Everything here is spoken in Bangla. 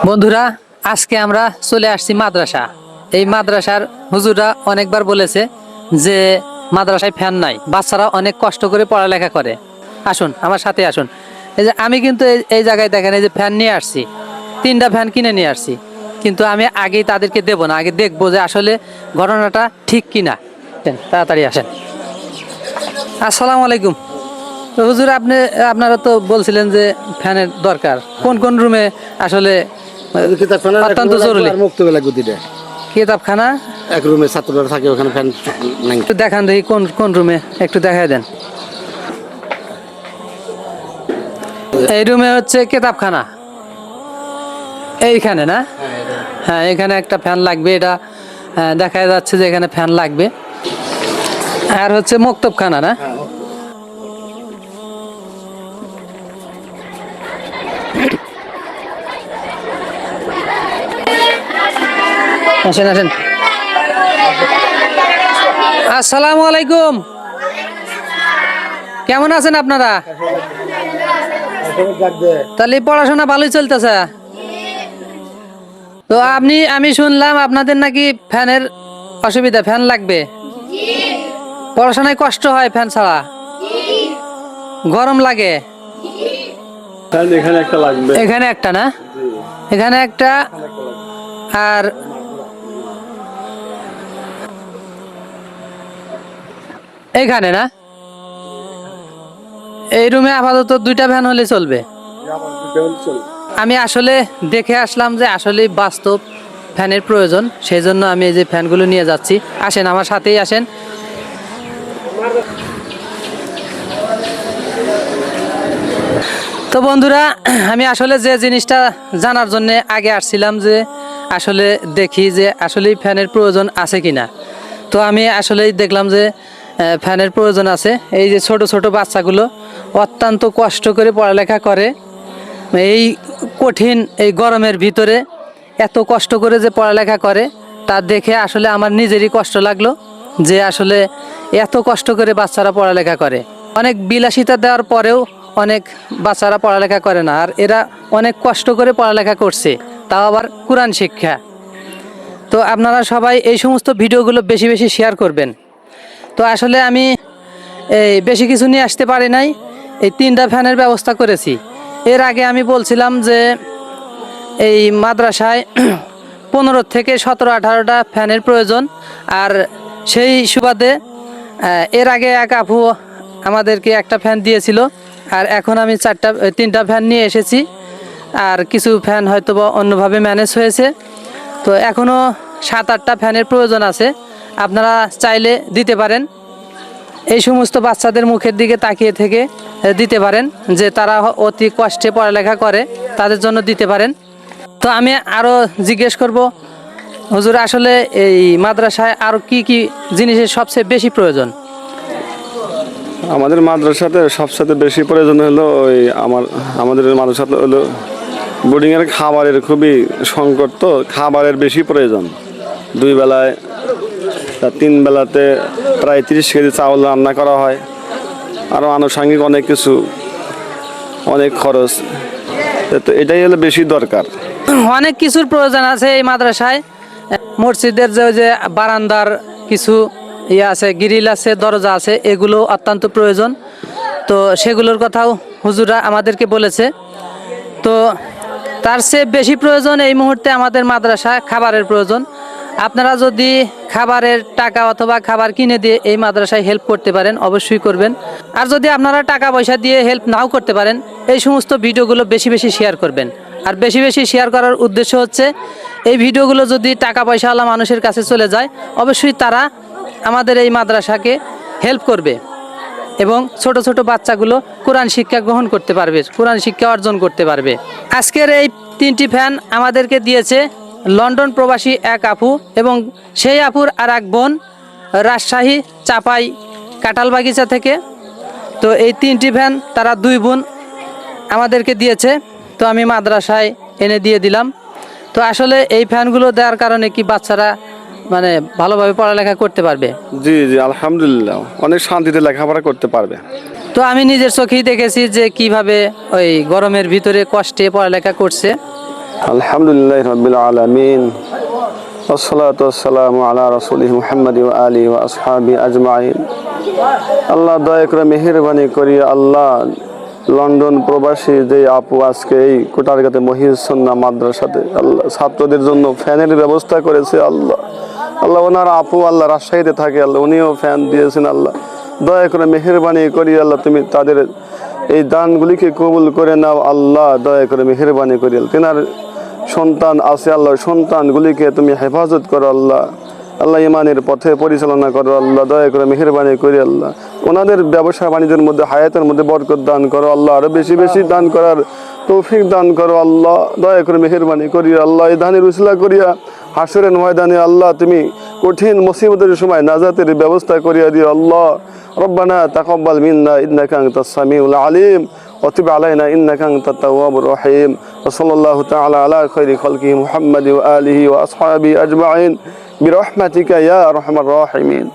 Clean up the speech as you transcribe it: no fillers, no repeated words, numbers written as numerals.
বন্ধুরা, আজকে আমরা চলে আসছি মাদ্রাসা। এই মাদ্রাসার হুজুররা অনেকবার বলেছে যে মাদ্রাসায় ফ্যান নাই, বাচ্চারা অনেক কষ্ট করে পড়ালেখা করে। আসুন আমার সাথে আসুন। এই যে আমি কিন্তু এই জায়গায় দেখেন, এই যে ফ্যান নিয়ে আসছি, 3টা ফ্যান কিনে নিয়ে আসছি, কিন্তু আমি আগেই তাদেরকে দেব না, আগে দেখবো যে আসলে ঘটনাটা ঠিক কিনা। তাড়াতাড়ি আসেন। আসসালামু আলাইকুম। তো হুজুর, আপনারা তো বলছিলেন যে ফ্যানের দরকার। কোন কোন রুমে আসলে অত্যন্ত জরুরি? কিতাবখানা এক রুমে ছাত্ররা থাকে, ওখানে ফ্যান নাই। একটু দেখান দেখি কোন কোন রুমে, একটু দেখাই দেন। এই রুমে হচ্ছে কিতাবখানা, এইখানে না? হ্যাঁ, এখানে একটা ফ্যান লাগবে, এটা দেখা যাচ্ছে যে এখানে ফ্যান লাগবে। আর হচ্ছে মক্তবখানা না? আসেন আসেন। আসসালামু আলাইকুম, কেমন আছেন আপনারা? তাহলে পড়াশোনা ভালোই চলতেছে তো? আমি শুনলাম আপনাদের নাকি ফ্যানের অসুবিধা, ফ্যান লাগবে। পড়াশোনায় কষ্ট হয় ফ্যান ছাড়া, গরম লাগে। এখানে একটা লাগবে, এখানে একটা না? এখানে একটা, আর এইখানে না? এই রুমে আপাতত 2টা ফ্যান হলে চলবে। আমি আসলে দেখে আসলাম যে আসলে বাস্তব ফ্যানের প্রয়োজন, সেই জন্য আমি এই যে ফ্যানগুলো নিয়ে যাচ্ছি। আসেন আমার সাথেই আসেন। তো বন্ধুরা, আমি আসলে যে জিনিসটা জানার জন্য আগে আসছিলাম যে আসলে দেখি যে আসলে ফ্যানের প্রয়োজন আছে কিনা। তো আমি আসলেই দেখলাম যে ফ্যানের প্রয়োজন আছে। এই যে ছোট ছোট বাচ্চাগুলো অত্যন্ত কষ্ট করে পড়ালেখা করে, এই কঠিন এই গরমের ভিতরে এত কষ্ট করে যে পড়ালেখা করে, তা দেখে আসলে আমার নিজেরই কষ্ট লাগলো যে আসলে এত কষ্ট করে বাচ্চারা পড়ালেখা করে। অনেক বিলাসিতা দেওয়ার পরেও অনেক বাচ্চারা পড়ালেখা করে না, আর এরা অনেক কষ্ট করে পড়ালেখা করছে, তাও আবার কোরআন শিক্ষা। তো আপনারা সবাই এই সমস্ত ভিডিওগুলো বেশি বেশি শেয়ার করবেন। তো আসলে আমি এই বেশি কিছু নিয়ে আসতে পারি নাই, এই 3টা ফ্যানের ব্যবস্থা করেছি। এর আগে আমি বলছিলাম যে এই মাদ্রাসায় 15 থেকে 17, 18টা ফ্যানের প্রয়োজন। আর সেই সুবাদে এর আগে এক আপু আমাদেরকে একটা ফ্যান দিয়েছিল, আর এখন আমি 3টা ফ্যান নিয়ে এসেছি। আর কিছু ফ্যান হয়তো বা অন্যভাবে ম্যানেজ হয়েছে। তো এখনও 7-8টা ফ্যানের প্রয়োজন আছে, আপনারা চাইলে দিতে পারেন। এই সমস্ত বাচ্চাদের মুখের দিকে তাকিয়ে থেকে দিতে পারেন, যে তারা অতি কষ্টে পড়ালেখা করে, তাদের জন্য দিতে পারেন। তো আমি আরও জিজ্ঞেস করব, হুজুর আসলে এই মাদ্রাসায় আরও কি কি জিনিসের সবচেয়ে বেশি প্রয়োজন? আমাদের মাদ্রাসাতে সবচেয়ে বেশি প্রয়োজন হলো আমাদের মাদ্রাসাতে হলো বোর্ডিংয়ের খাবারের খুবই সংকট। তো খাবারের বেশি প্রয়োজন, 2 বেলায় 3 বেলাতে প্রায় 30 কেজি চাউল রান্না করা হয়। আরও আনুষঙ্গিক অনেক কিছু, অনেক খরচ। তো এটাই হলো বেশি দরকার। অনেক কিছুর প্রয়োজন আছে এই মাদ্রাসায়। মসজিদের যে বারান্দার কিছু আছে, গ্রিল আছে, দরজা আছে, এগুলো অত্যন্ত প্রয়োজন। তো সেগুলোর কথাও হুজুরা আমাদেরকে বলেছে। তো তার চেয়ে বেশি প্রয়োজন এই মুহূর্তে আমাদের মাদ্রাসা খাবারের প্রয়োজন। আপনারা যদি খাবারের টাকা অথবা খাবার কিনে দিয়ে এই মাদ্রাসায় হেল্প করতে পারেন, অবশ্যই করবেন। আর যদি আপনারা টাকা পয়সা দিয়ে হেল্প নাও করতে পারেন, এই সমস্ত ভিডিওগুলো বেশি বেশি শেয়ার করবেন। আর বেশি বেশি শেয়ার করার উদ্দেশ্য হচ্ছে, এই ভিডিওগুলো যদি টাকা পয়সাওয়ালা মানুষের কাছে চলে যায়, অবশ্যই তারা আমাদের এই মাদ্রাসাকে হেল্প করবে এবং ছোট ছোট বাচ্চাগুলো কোরআন শিক্ষা গ্রহণ করতে পারবে, কোরআন শিক্ষা অর্জন করতে পারবে। আজকের এই 3টি ফ্যান আমাদেরকে দিয়েছে লন্ডন প্রবাসী এক আপু, এবং সেই আপুর আর এক বোন রাজশাহী চাপাই কাঁঠালবাগিচা থেকে। তো এই 3টি ফ্যান তারা 2 বোন আমাদেরকে দিয়েছে, তো আমি মাদ্রাসায় এনে দিয়ে দিলাম। তো আসলে এই ফ্যানগুলো দেওয়ার কারণে কি বাচ্চারা মানে ভালোভাবে পড়ালেখা করতে পারবে? জি জি, আলহামদুলিল্লাহ, অনেক শান্তিতে লেখাপড়া করতে পারবে। তো আমি নিজের চোখেই দেখেছি যে কিভাবে ওই গরমের ভিতরে কষ্টে পড়ালেখা করছে। আলহামদুলিল্লাহ রাব্বিল আলামিন والصلاة والسلام على رسوله محمد وآله وأصحابه أجمعين আল্লাহ দয়া করে মেহেরবানি করি আল্লাহ লন্ডন প্রবাসী যে আপু আজকে এই কোটারগাতে মহিউস সুন্নাহ মাদ্রাসাতে আল্লাহ ছাত্রদের জন্য ফ্যানের ব্যবস্থা করেছে আল্লাহ আল্লাহ ওনার আপু আল্লাহ রাজশাহীতে থাকে আল্লাহ উনিও ফ্যান দিয়েছেন আল্লাহ দয়া করে মেহেরবানি করি আল্লাহ তুমি তাদের এই দানগুলিকে কবুল করে নাও আল্লাহ দয়া করে মেহেরবানি করি আল্লাহ তেনার সন্তান আছে আল্লাহ সন্তানগুলিকে তুমি হেফাজত করো আল্লাহ আল্লাহ ইমানের পথে পরিচালনা করো আল্লাহ দয়া করে মেহেরবানি করি আল্লাহ ওনাদের ব্যবসা বাণিজ্যের মধ্যে হায়াতের মধ্যে বরকত দান করো আল্লাহ আরো বেশি বেশি দান করার তৌফিক দান করো আল্লাহ দয়া করে মেহেরবানি করি আল্লাহ এই দানের উসিলা করিয়া হাসরের ময়দানে আল্লাহ তুমি কঠিন মুসিবতের সময় নাজাতের ব্যবস্থা করিয়া দিও আল্লাহ রব্বানা তাকাব্বাল মিন্না ইন্নাকা আনতাস সামিউল আলিম وتب علينا إنك أنت التواب الرحيم وصلى الله تعالى على خير خلقه محمد وآله وأصحابه أجمعين برحمتك يا أرحم الراحمين